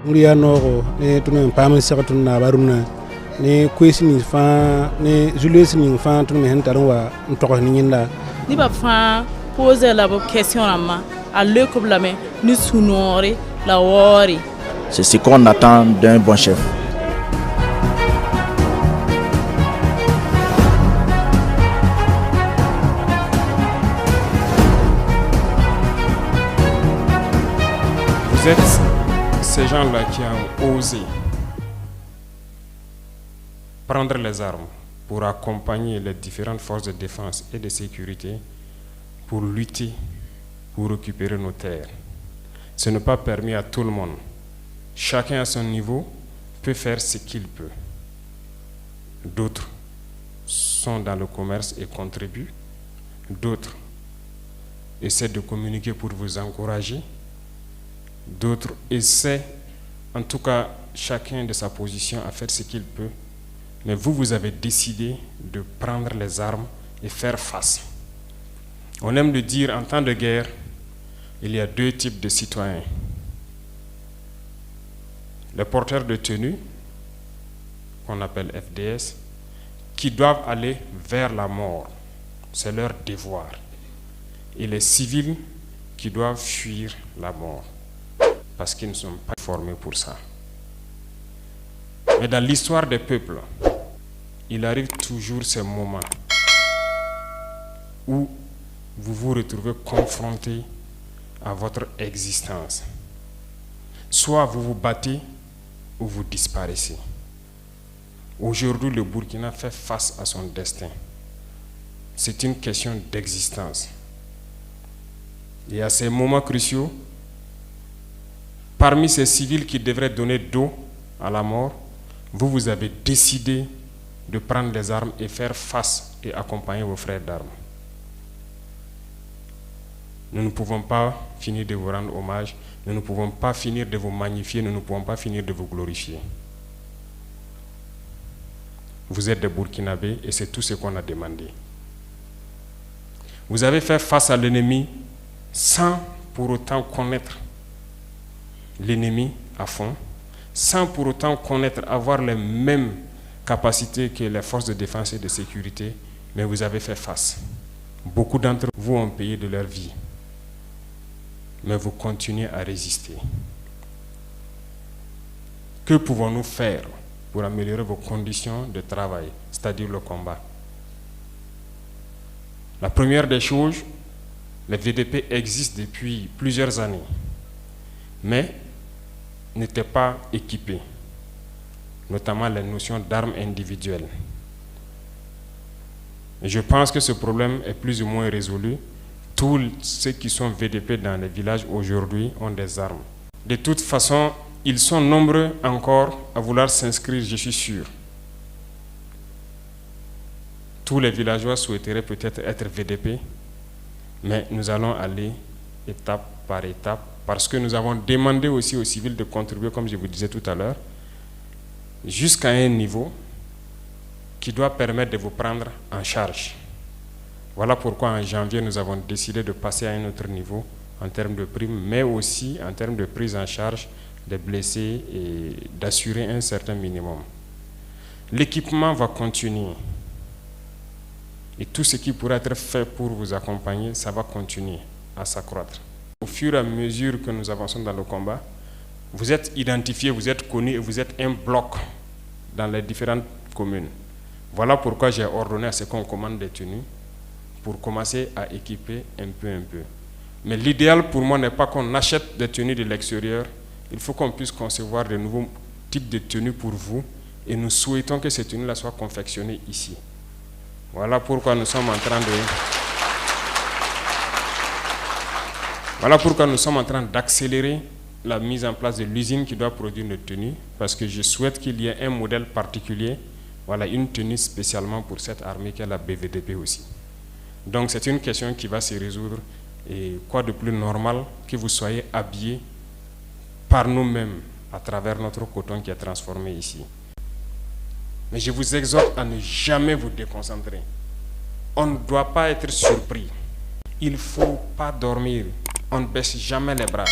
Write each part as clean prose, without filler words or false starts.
Muria noro ne tuna pam sakatun na baruna ne kwesini fa ne Julius ni fa tuna hen tarwa ntoko ni nyinda ni ba fa poser la question ma à le problème ni sunore la wori. C'est ce qu'on attend d'un bon chef. Vous êtes ces gens-là qui ont osé prendre les armes pour accompagner les différentes forces de défense et de sécurité pour lutter, pour récupérer nos terres. Ce n'est pas permis à tout le monde. Chacun à son niveau peut faire ce qu'il peut. D'autres sont dans le commerce et contribuent. D'autres essaient de communiquer pour vous encourager. D'autres essaient, en tout cas chacun de sa position, à faire ce qu'il peut. Mais vous, vous avez décidé de prendre les armes et faire face. On aime le dire, en temps de guerre, il y a deux types de citoyens. Les porteurs de tenue, qu'on appelle FDS, qui doivent aller vers la mort. C'est leur devoir. Et les civils qui doivent fuir la mort, parce qu'ils ne sont pas formés pour ça. Mais dans l'histoire des peuples, il arrive toujours ces moments où vous vous retrouvez confronté à votre existence. Soit vous vous battez ou vous disparaissez. Aujourd'hui, le Burkina fait face à son destin. C'est une question d'existence. Et à ces moments cruciaux, parmi ces civils qui devraient donner dos à la mort, vous avez décidé de prendre les armes et faire face et accompagner vos frères d'armes. Nous ne pouvons pas finir de vous rendre hommage, nous ne pouvons pas finir de vous magnifier, nous ne pouvons pas finir de vous glorifier. Vous êtes des Burkinabés et c'est tout ce qu'on a demandé. Vous avez fait face à l'ennemi sans pour autant connaître l'ennemi à fond, sans pour autant connaître, avoir les mêmes capacités que les forces de défense et de sécurité, mais vous avez fait face. Beaucoup d'entre vous ont payé de leur vie, mais vous continuez à résister. Que pouvons-nous faire pour améliorer vos conditions de travail, c'est-à-dire le combat? La première des choses, les VDP existent depuis plusieurs années, mais n'étaient pas équipés, notamment les notions d'armes individuelles. Et je pense que ce problème est plus ou moins résolu. Tous ceux qui sont VDP dans les villages aujourd'hui ont des armes. De toute façon, ils sont nombreux encore à vouloir s'inscrire, je suis sûr. Tous les villageois souhaiteraient peut-être être VDP, mais nous allons aller étape par étape, parce que nous avons demandé aussi aux civils de contribuer, comme je vous disais tout à l'heure, jusqu'à un niveau qui doit permettre de vous prendre en charge. Voilà pourquoi en janvier, nous avons décidé de passer à un autre niveau en termes de primes, mais aussi en termes de prise en charge des blessés et d'assurer un certain minimum. L'équipement va continuer. Et tout ce qui pourra être fait pour vous accompagner, ça va continuer à s'accroître. Au fur et à mesure que nous avançons dans le combat, vous êtes identifiés, vous êtes connus et vous êtes un bloc dans les différentes communes. Voilà pourquoi j'ai ordonné à ce qu'on commande des tenues pour commencer à équiper un peu. Mais l'idéal pour moi n'est pas qu'on achète des tenues de l'extérieur. Il faut qu'on puisse concevoir de nouveaux types de tenues pour vous et nous souhaitons que ces tenues-là soient confectionnées ici. Voilà pourquoi nous sommes en train d'accélérer la mise en place de l'usine qui doit produire nos tenues, parce que je souhaite qu'il y ait un modèle particulier, voilà, une tenue spécialement pour cette armée qu'est la BVDP aussi. Donc c'est une question qui va se résoudre, et quoi de plus normal que vous soyez habillés par nous-mêmes à travers notre coton qui est transformé ici. Mais je vous exhorte à ne jamais vous déconcentrer. On ne doit pas être surpris. Il ne faut pas dormir. On ne baisse jamais les bras.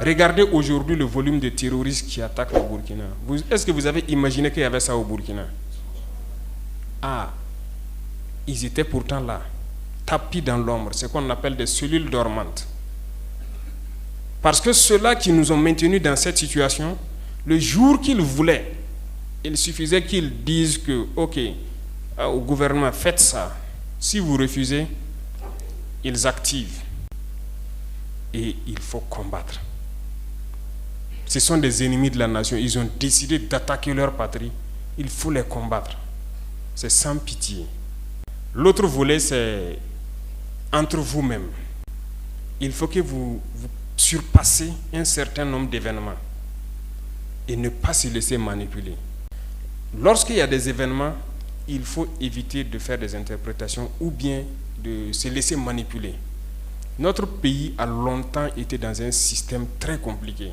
Regardez aujourd'hui le volume de terroristes qui attaquent le Burkina. Est-ce que vous avez imaginé qu'il y avait ça au Burkina? Ah, ils étaient pourtant là, tapis dans l'ombre, ce qu'on appelle des cellules dormantes. Parce que ceux-là qui nous ont maintenus dans cette situation, le jour qu'ils voulaient, il suffisait qu'ils disent que, ok, au gouvernement, faites ça. Si vous refusez, ils activent. Et il faut combattre. Ce sont des ennemis de la nation. Ils ont décidé d'attaquer leur patrie. Il faut les combattre. C'est sans pitié. L'autre volet, c'est entre vous-même. Il faut que vous surpassez un certain nombre d'événements et ne pas se laisser manipuler. Lorsqu'il y a des événements, il faut éviter de faire des interprétations ou bien de se laisser manipuler. Notre pays a longtemps été dans un système très compliqué.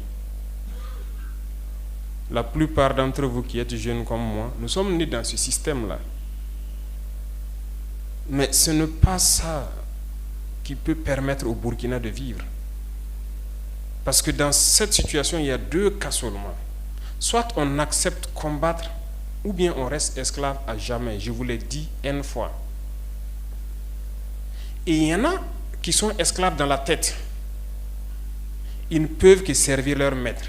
La plupart d'entre vous qui êtes jeunes comme moi, nous sommes nés dans ce système-là. Mais ce n'est pas ça qui peut permettre au Burkina de vivre. Parce que dans cette situation, il y a deux cas seulement. Soit on accepte combattre, ou bien on reste esclave à jamais. Je vous l'ai dit N fois. Et il y en a qui sont esclaves dans la tête. Ils ne peuvent que servir leur maître.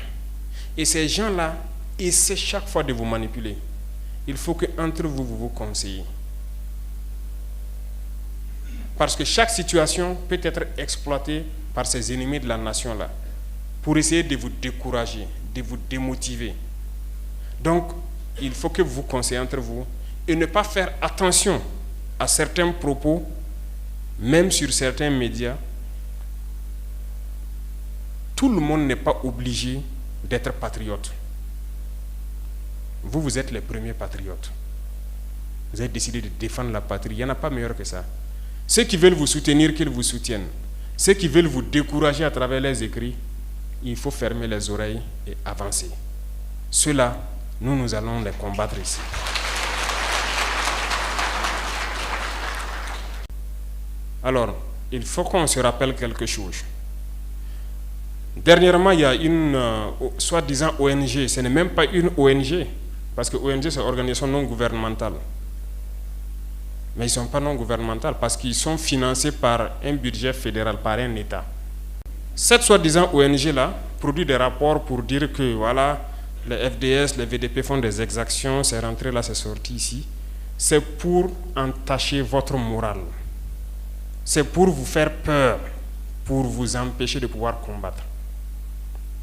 Et ces gens-là essaient chaque fois de vous manipuler. Il faut qu'entre vous, vous vous conseillez. Parce que chaque situation peut être exploitée par ces ennemis de la nation-là pour essayer de vous décourager, de vous démotiver. Donc, il faut que vous vous conseillez entre vous et ne pas faire attention à certains propos, même sur certains médias. Tout le monde n'est pas obligé d'être patriote. Vous, vous êtes les premiers patriotes. Vous avez décidé de défendre la patrie. Il n'y en a pas meilleur que ça. Ceux qui veulent vous soutenir, qu'ils vous soutiennent. Ceux qui veulent vous décourager à travers les écrits, il faut fermer les oreilles et avancer. Ceux-là, nous allons les combattre ici. Alors, il faut qu'on se rappelle quelque chose. Dernièrement, il y a une soi-disant ONG. Ce n'est même pas une ONG, parce que ONG, c'est organisation non gouvernementale. Mais ils ne sont pas non gouvernementaux parce qu'ils sont financés par un budget fédéral, par un État. Cette soi-disant ONG-là produit des rapports pour dire que voilà, les FDS, les VDP font des exactions, c'est rentré là, c'est sorti ici. C'est pour entacher votre morale. C'est pour vous faire peur, pour vous empêcher de pouvoir combattre.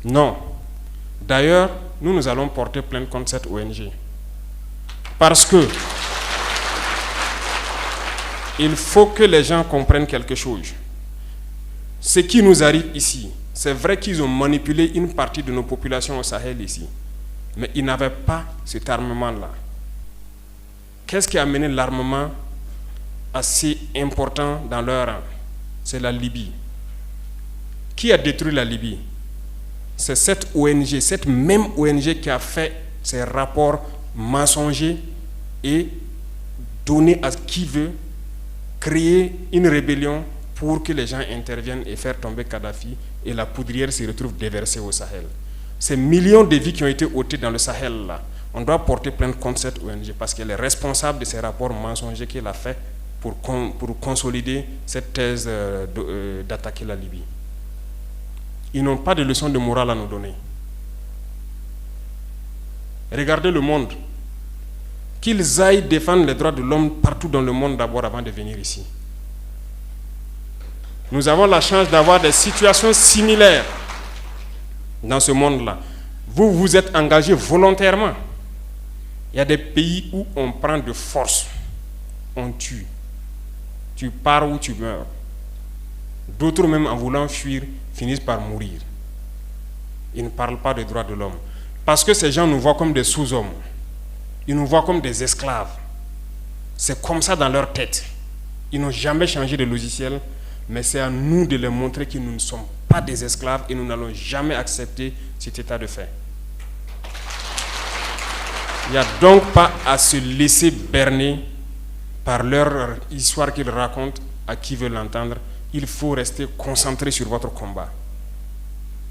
Non. D'ailleurs, nous allons porter plainte contre cette ONG. Parce que il faut que les gens comprennent quelque chose. Ce qui nous arrive ici, c'est vrai qu'ils ont manipulé une partie de nos populations au Sahel ici, mais ils n'avaient pas cet armement-là. Qu'est-ce qui a amené l'armement assez important dans leur rang? C'est la Libye. Qui a détruit la Libye? C'est cette ONG, cette même ONG qui a fait ces rapports mensongers et donné à qui veut créer une rébellion pour que les gens interviennent et faire tomber Kadhafi et la poudrière se retrouve déversée au Sahel. Ces millions de vies qui ont été ôtées dans le Sahel, là, on doit porter plainte contre cette ONG parce qu'elle est responsable de ces rapports mensongers qu'elle a fait pour consolider cette thèse d'attaquer la Libye. Ils n'ont pas de leçon de morale à nous donner. Regardez le monde. Qu'ils aillent défendre les droits de l'homme partout dans le monde d'abord avant de venir ici. Nous avons la chance d'avoir des situations similaires dans ce monde-là. Vous vous êtes engagés volontairement. Il y a des pays où on prend de force, on tue. Tu pars ou tu meurs. D'autres même en voulant fuir finissent par mourir. Ils ne parlent pas des droits de l'homme. Parce que ces gens nous voient comme des sous-hommes. Ils nous voient comme des esclaves. C'est comme ça dans leur tête. Ils n'ont jamais changé de logiciel, mais c'est à nous de leur montrer que nous ne sommes pas des esclaves et nous n'allons jamais accepter cet état de fait. Il n'y a donc pas à se laisser berner par leur histoire qu'ils racontent à qui veut l'entendre. Il faut rester concentré sur votre combat.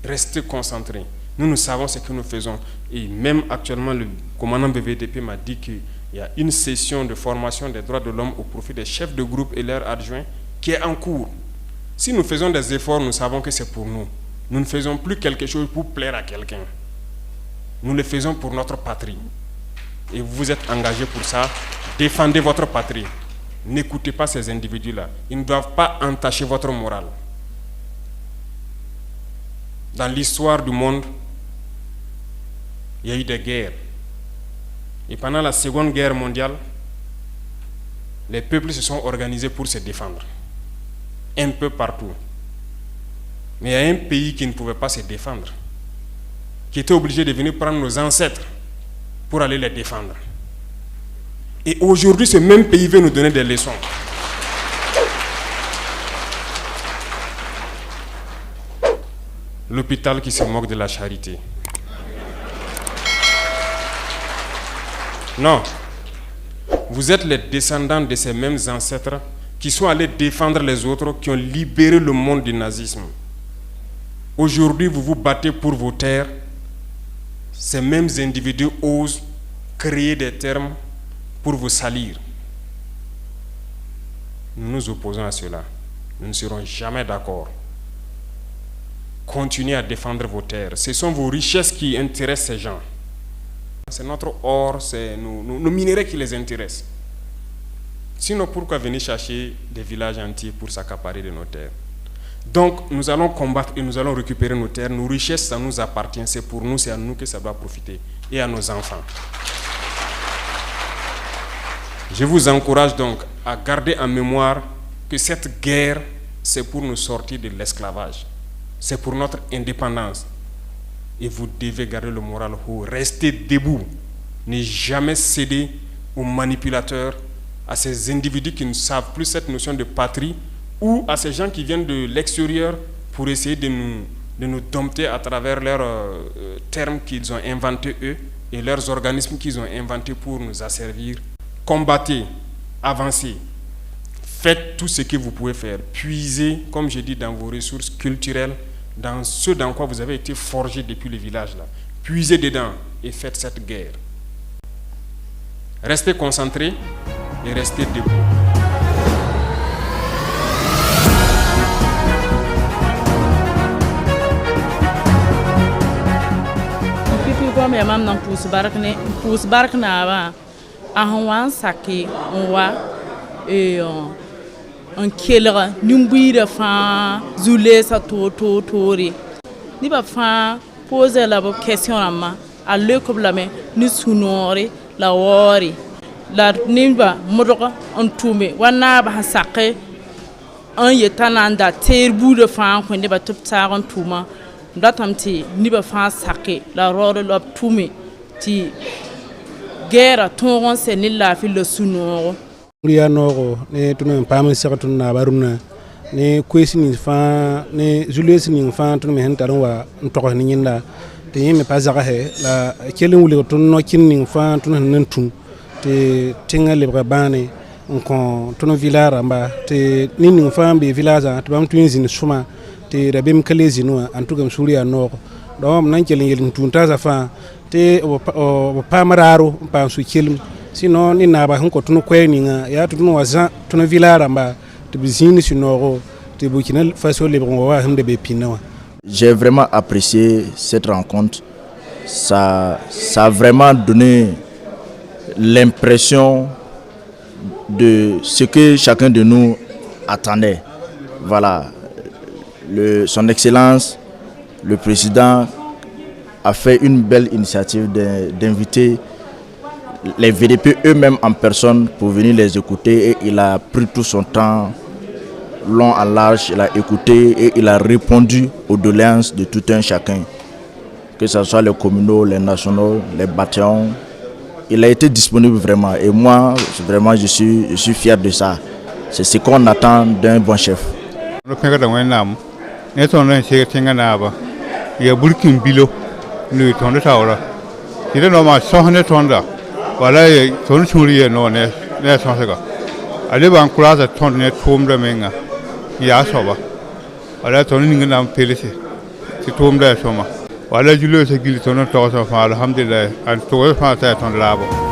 restez concentrés. Nous savons ce que nous faisons. Et même actuellement, le commandant BVDP m'a dit qu'il y a une session de formation des droits de l'homme au profit des chefs de groupe et leurs adjoints qui est en cours. Si nous faisons des efforts, nous savons que c'est pour nous. Nous ne faisons plus quelque chose pour plaire à quelqu'un. Nous le faisons pour notre patrie. Et vous êtes engagés pour ça. Défendez votre patrie. N'écoutez pas ces individus-là. Ils ne doivent pas entacher votre morale. Dans l'histoire du monde, il y a eu des guerres. Et pendant la Seconde Guerre mondiale, les peuples se sont organisés pour se défendre. Un peu partout. Mais il y a un pays qui ne pouvait pas se défendre, qui était obligé de venir prendre nos ancêtres pour aller les défendre. Et aujourd'hui, ce même pays veut nous donner des leçons. L'hôpital qui se moque de la charité. Non. Vous êtes les descendants de ces mêmes ancêtres qui sont allés défendre les autres, qui ont libéré le monde du nazisme. Aujourd'hui, vous vous battez pour vos terres. Ces mêmes individus osent créer des termes pour vous salir. Nous nous opposons à cela. Nous ne serons jamais d'accord. Continuez à défendre vos terres. Ce sont vos richesses qui intéressent ces gens. C'est notre or, c'est nos minerais qui les intéressent. Sinon, pourquoi venir chercher des villages entiers pour s'accaparer de nos terres? Donc, nous allons combattre et nous allons récupérer nos terres. Nos richesses, ça nous appartient. C'est pour nous, c'est à nous que ça doit profiter. Et à nos enfants. Je vous encourage donc à garder en mémoire que cette guerre, c'est pour nous sortir de l'esclavage. C'est pour notre indépendance. Et vous devez garder le moral haut. Restez debout. Ne jamais céder aux manipulateurs, à ces individus qui ne savent plus cette notion de patrie, ou à ces gens qui viennent de l'extérieur pour essayer de nous dompter à travers leurs termes qu'ils ont inventés eux et leurs organismes qu'ils ont inventés pour nous asservir. Combattez, avancez, faites tout ce que vous pouvez faire. Puisez, comme je dis, dans vos ressources culturelles, dans ce dans quoi vous avez été forgés depuis le village là. Puisez dedans et faites cette guerre. Restez concentrés et restez debout. Comme ya mam nan pus bark na ba ahwan saki onwa un kelra nimbuira fa zule sa tori ni ba fa poser la question amma a le problème ni sunore la wori la nimba modoka on tume wana ba saki un yetananda terbu de fa ko ne ba tupta on tuma datamti ni ba fa sake la roro lob tumi ti guerre ton se ni la fi le sunoro ya noro ne tunu pam sekatun na baruna ne kwesini fa ne julius ni fa tunu me hentaron wa ntoko ni nyinda te yeme pa zaka he la kelen wuli tunu no kinni fa tunu nan tun te tinga libre bane on tunu vilara mba te nini fa be village to bam twinzin suma te rabim kalezi no en tout cas suria no do nan kelen yelin tunta za fa te o pamararo pa su kilm sino ni na ba hanko tunu kweni nga ya tunu waza tunu vilara mba te bizini sinoro te Burkina Faso le bon wa hande be pinawa. J'ai vraiment apprécié cette rencontre. Ça a vraiment donné l'impression de ce que chacun de nous attendait. Voilà. Son Excellence, le Président, a fait une belle initiative d'inviter les VDP eux-mêmes en personne pour venir les écouter, et il a pris tout son temps, long en large, il a écouté et il a répondu aux doléances de tout un chacun, que ce soit les communaux, les nationaux, les bataillons. Il a été disponible vraiment, et moi, vraiment, je suis fier de ça. C'est ce qu'on attend d'un bon chef. Ne tonne se tinga na ba ya burkin bilo ne tonne tawra ida no ma so ne tonda wala ya tonne churi no ne so sega ale ban kula za tonne tum da menga ya so ba wala tonne ninga na pelese ti tum da soma wala julo se gili tono to so fa alhamdulillah an to fa ta ton labo